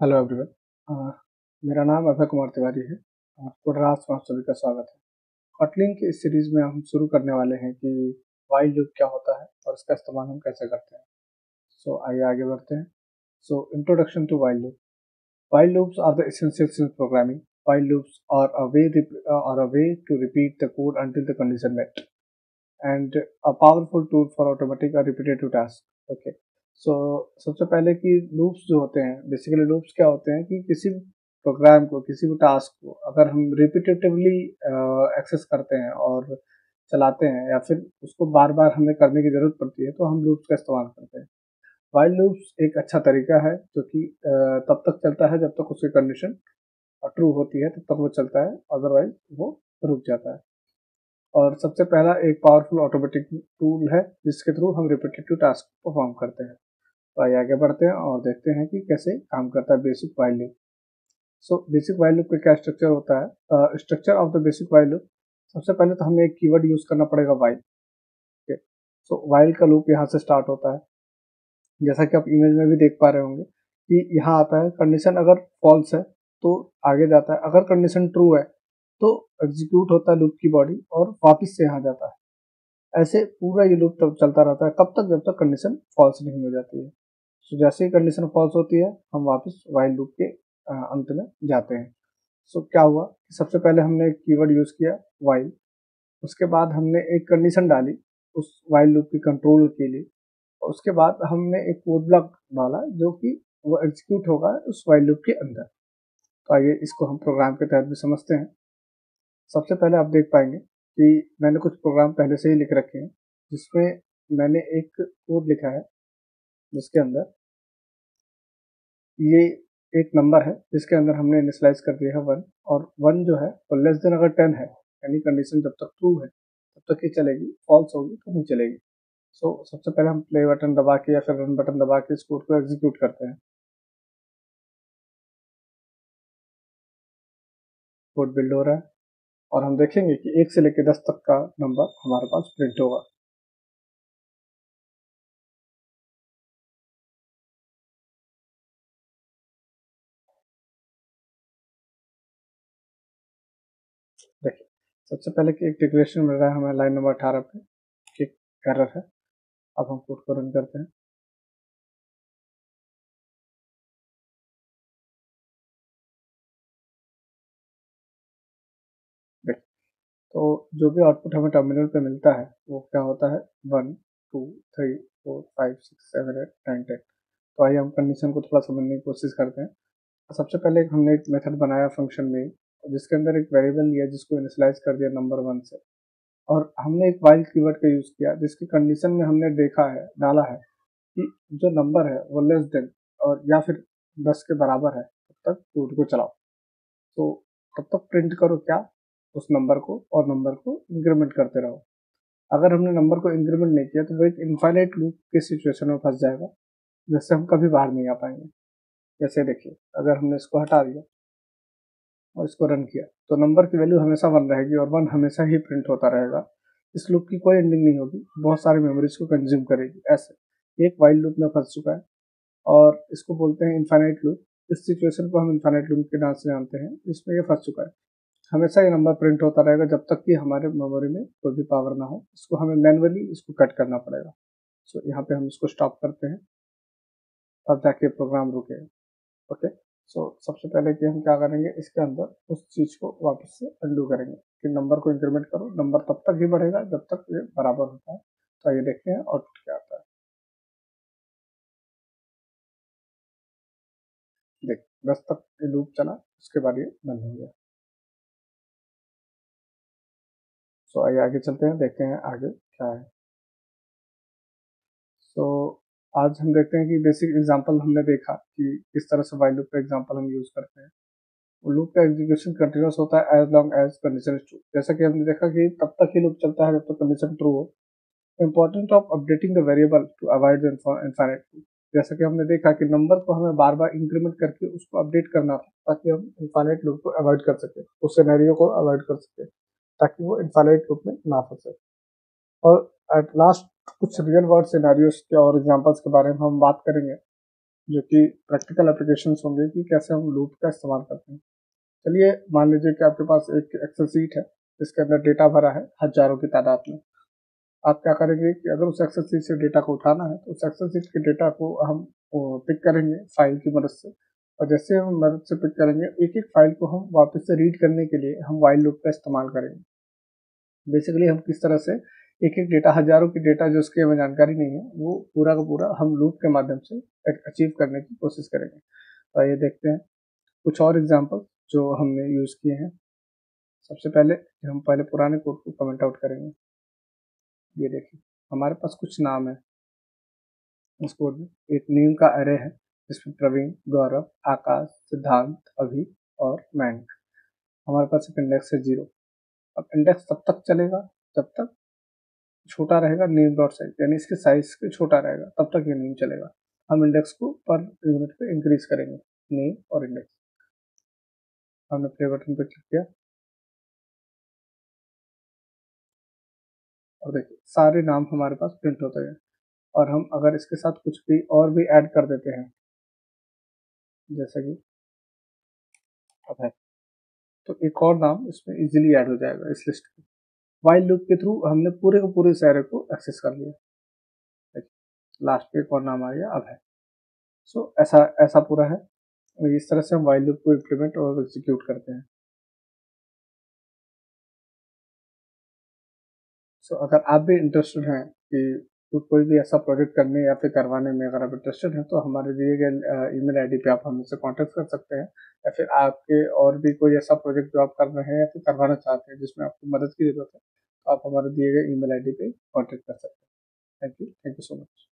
Hello everyone. मेरा नाम अभय कुमार तिवारी है। कोडरास में आप सभी का स्वागत है। कॉटलिन की इस सीरीज में हम शुरू करने वाले हैं कि वाइल लूप क्या होता है और इसका इस्तेमाल हम कैसे करते हैं। आइए आगे बढ़ते हैं। Introduction to while loop. While loops are the essentials in programming. While loops are a way to repeat the code until the condition met, and a powerful tool for automatic or repetitive tasks. Okay. सबसे पहले कि loops जो होते हैं, basically loops क्या होते हैं कि किसी प्रोग्राम को, किसी भी टास्क को अगर हम रिपीटेटिवली एक्सेस करते हैं और चलाते हैं या फिर उसको बार बार हमें करने की जरूरत पड़ती है तो हम लूप्स का इस्तेमाल करते हैं। वाइल लूप्स एक अच्छा तरीका है जो कि तब तक चलता है जब तक उसकी कंडीशन ट्रू होती है, तब तक वो चलता है, अदरवाइज वो रुक जाता है। और सबसे पहला एक पावरफुल ऑटोमेटिक टूल है जिसके थ्रू हम रिपीटेटिव टास्क परफॉर्म करते हैं। तो आइए आगे बढ़ते हैं और देखते हैं कि कैसे काम करता है basic while loop. Basic while loop का क्या स्ट्रक्चर होता है? Structure of the basic while loop. सबसे पहले तो हमें एक कीवर्ड यूज करना पड़ेगा वाइल। वाइल का लूप यहाँ से स्टार्ट होता है, जैसा कि आप इमेज में भी देख पा रहे होंगे कि यहाँ आता है कंडीशन अगर फॉल्स है तो आगे जाता है, अगर कंडीशन ट्रू है तो एग्जीक्यूट होता है लूप की बॉडी और वापस से यहाँ जाता है। ऐसे पूरा ये लूप तब चलता रहता है कब तक, जब तक कंडीशन फॉल्स नहीं हो जाती है। जैसे ही कंडीशन फॉल्स होती है हम वापस वाइल लूप के अंत में जाते हैं। क्या हुआ कि सबसे पहले हमने एक कीवर्ड यूज किया वाइल, उसके बाद हमने एक कंडीशन डाली उस वाइल लूप की कंट्रोल के लिए, और उसके बाद हमने एक कोड ब्लॉक डाला जो कि वो एग्जीक्यूट होगा उस वाइल लूप के अंदर। तो आइए इसको हम प्रोग्राम के तहत भी समझते हैं। सबसे पहले आप देख पाएंगे कि मैंने कुछ प्रोग्राम पहले से ही लिख रखे हैं जिसमें मैंने एक कोड लिखा है जिसके अंदर ये एक नंबर है जिसके अंदर हमने इनिशियलाइज कर दिया है 1, और 1 जो है वो लेस देन अगर 10 है, यानी कंडीशन जब तक ट्रू है तब तक ही चलेगी, फॉल्स होगी तो नहीं चलेगी। सबसे पहले हम प्ले बटन दबा के या फिर रन बटन दबा के इस कोड को एग्जीक्यूट करते हैं। कोड बिल्ड हो रहा है और हम देखेंगे कि 1 से लेकर 10 तक का नंबर हमारे पास प्रिंट होगा। देखिए, सबसे पहले कि एक डिक्लेरेशन मिल रहा है हमें लाइन नंबर 18 पे कि एरर है। अब हम कोड को रन करते हैं। देखिए, तो जो भी आउटपुट हमें टर्मिनल पे मिलता है वो क्या होता है, 1 2 3 4 5 6 7 8 9 10। तो आइए हम कंडीशन को थोड़ा समझने की कोशिश करते हैं। सबसे पहले हमने एक मेथड बनाया फंक्शन में जिसके अंदर एक वेरिएबल लिया जिसको इनिशियलाइज कर दिया नंबर 1 से, और हमने एक वाइल कीवर्ड का यूज किया जिसकी कंडीशन में हमने देखा है, डाला है कि जो नंबर है वो लेस देन और या फिर 10 के बराबर है तब तक कोड को चलाओ। तो तब तक प्रिंट करो क्या, उस नंबर को, और नंबर को इंक्रीमेंट करते रहो। अगर हमने नंबर को इंक्रीमेंट नहीं किया तो वो एक इनफाइनाइट लूप के सिचुएशन में फंस जाएगा जिससे हम कभी बाहर नहीं आ पाएंगे। जैसे देखिए, अगर हमने इसको हटा दिया और इसको रन किया तो नंबर की वैल्यू हमेशा 1 रहेगी और 1 हमेशा ही प्रिंट होता रहेगा। इस लूप की कोई एंडिंग नहीं होगी, बहुत सारी मेमोरीज को कंज्यूम करेगी। ऐसे एक वाइल लूप में फंस चुका है और इसको बोलते हैं इनफाइनाइट लूप। इस सिचुएशन को हम इनफाइनाइट लूप के नाम से जानते हैं, जिसमें ये फंस चुका है। हमेशा ये नंबर प्रिंट होता रहेगा जब तक कि हमारे मेमोरी में कोई भी पावर ना हो। इसको हमें मैनुअली इसको कट करना पड़ेगा। यहाँ पे हम इसको स्टॉप करते हैं, तब जाके प्रोग्राम रुकेगा। ओके। सबसे पहले कि हम क्या करेंगे, इसके अंदर उस चीज को वापस से अंडू करेंगे कि नंबर को इंक्रीमेंट करो। नंबर तब तक ही बढ़ेगा जब तक ये बराबर होता है। तो ये देखते हैं आउटपुट क्या आता है। देख, 10 तक ये लूप चला, उसके बाद ये बंद हो गया। आइए आगे चलते हैं, देखते हैं आगे क्या है। तो आज हम देखते हैं कि बेसिक एग्जांपल हमने देखा कि किस तरह से व्हाइल लूप का एग्जांपल हम यूज करते हैं। लूप का एग्जीक्यूशन कंटिन्यूअस होता है as long as condition is true. जैसा कि हमने देखा कि तब तक ही लूप चलता है जब तक कंडीशन ट्रू हो। Important of updating the variable to avoid the infinite loop. जैसा कि हमने देखा कि नंबर को हमें बार बार इंक्रीमेंट करके उसको अपडेट करना था ताकि हम इनफाइनाइट लूप को अवॉइड कर सके, उस सिनेरियो को अवॉइड कर सके ताकि वो इनफाइनाइट लूप में ना फंसे। और एट लास्ट कुछ रियल वर्ल्ड सिनेरियोस के और एग्जांपल्स के बारे में हम बात करेंगे जो कि प्रैक्टिकल एप्लीकेशंस होंगे कि कैसे हम लूप का इस्तेमाल करते हैं। चलिए मान लीजिए कि आपके पास एक एक्सेल शीट है जिसके अंदर डेटा भरा है हजारों की तादाद में। आप क्या करेंगे कि अगर उस एक्सेल शीट से डेटा को उठाना है तो उस एक्सेल शीट के डेटा को हम पिक करेंगे फाइल की मदद से, और जैसे हम मदद से पिक करेंगे एक एक फाइल को हम वापस से रीड करने के लिए हम वाइल लूप का इस्तेमाल करेंगे। बेसिकली हम किस तरह से एक एक डेटा, हजारों की डेटा जो उसकी हमें जानकारी नहीं है, वो पूरा का पूरा हम लूप के माध्यम से अचीव करने की कोशिश करेंगे। तो आइए देखते हैं कुछ और एग्जाम्पल जो हमने यूज किए हैं। सबसे पहले हम पहले पुराने कोड को कमेंट आउट करेंगे। ये देखिए हमारे पास कुछ नाम है इस कोड में। एक नेम का अरे है जिसमें प्रवीण, गौरव, आकाश, सिद्धांत, अभी और मैंक। हमारे पास एक इंडेक्स है 0। अब इंडेक्स तब तक चलेगा जब तक छोटा रहेगा नेम डॉट साइज, यानी इसके साइज के छोटा रहेगा तब तक ये नहीं चलेगा। हम इंडेक्स को पर यूनिट पे इंक्रीज करेंगे, नेम और इंडेक्स। हमने प्ले बटन पे क्लिक किया और देखिए सारे नाम हमारे पास प्रिंट होते हैं। और हम अगर इसके साथ कुछ भी और भी ऐड कर देते हैं, जैसे कि अब है, तो एक और नाम इसमें इजीली ऐड हो जाएगा इस लिस्ट में। वाइल लूप के थ्रू हमने पूरे के पूरे इस एरे को एक्सेस कर लिया। लास्ट पे एक और नाम आ गया अब है। सो ऐसा ऐसा पूरा है। इस तरह से हम वाइल लूप को इम्प्लीमेंट और एग्जीक्यूट करते हैं। सो अगर आप भी इंटरेस्टेड हैं कि कोई भी ऐसा प्रोजेक्ट करने या फिर करवाने में अगर आप इंटरेस्टेड हैं तो हमारे दिए गए ईमेल आईडी पे आप हमसे कांटेक्ट कर सकते हैं, या फिर आपके और भी कोई ऐसा प्रोजेक्ट जो आप कर रहे हैं या फिर करवाना चाहते हैं जिसमें आपको मदद की जरूरत है, तो आप हमारे दिए गए ईमेल आईडी पे कांटेक्ट कर सकते हैं। Thank you so much.